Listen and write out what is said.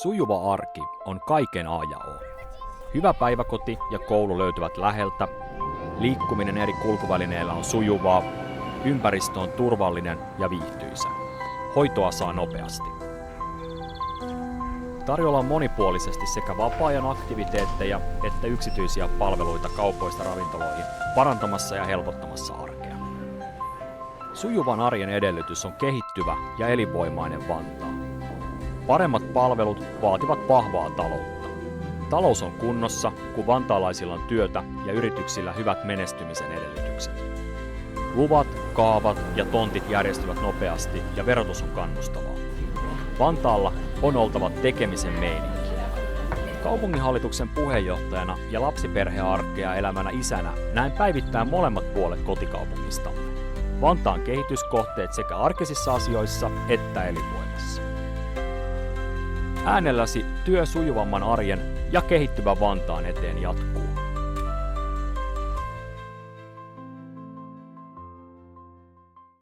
Sujuva arki on kaiken A ja O. Hyvä päiväkoti ja koulu löytyvät läheltä, liikkuminen eri kulkuvälineillä on sujuvaa, ympäristö on turvallinen ja viihtyisä. Hoitoa saa nopeasti. Tarjolla on monipuolisesti sekä vapaa-ajan aktiviteetteja että yksityisiä palveluita kaupoista ravintoloihin, parantamassa ja helpottamassa arkea. Sujuvan arjen edellytys on kehittyvä ja elinvoimainen Vantaa. Paremmat palvelut vaativat vahvaa taloutta. Talous on kunnossa, kun vantaalaisilla on työtä ja yrityksillä hyvät menestymisen edellytykset. Luvat, kaavat ja tontit järjestyvät nopeasti ja verotus on kannustavaa. Vantaalla on oltava tekemisen meininki. Kaupunginhallituksen puheenjohtajana ja lapsiperhearkea elämänä isänä näen päivittäin molemmat puolet kotikaupungistamme. Vantaan kehityskohteet sekä arkisissa asioissa että elinvoimassa. Äänelläsi työ sujuvamman arjen ja kehittyvän Vantaan eteen jatkuu.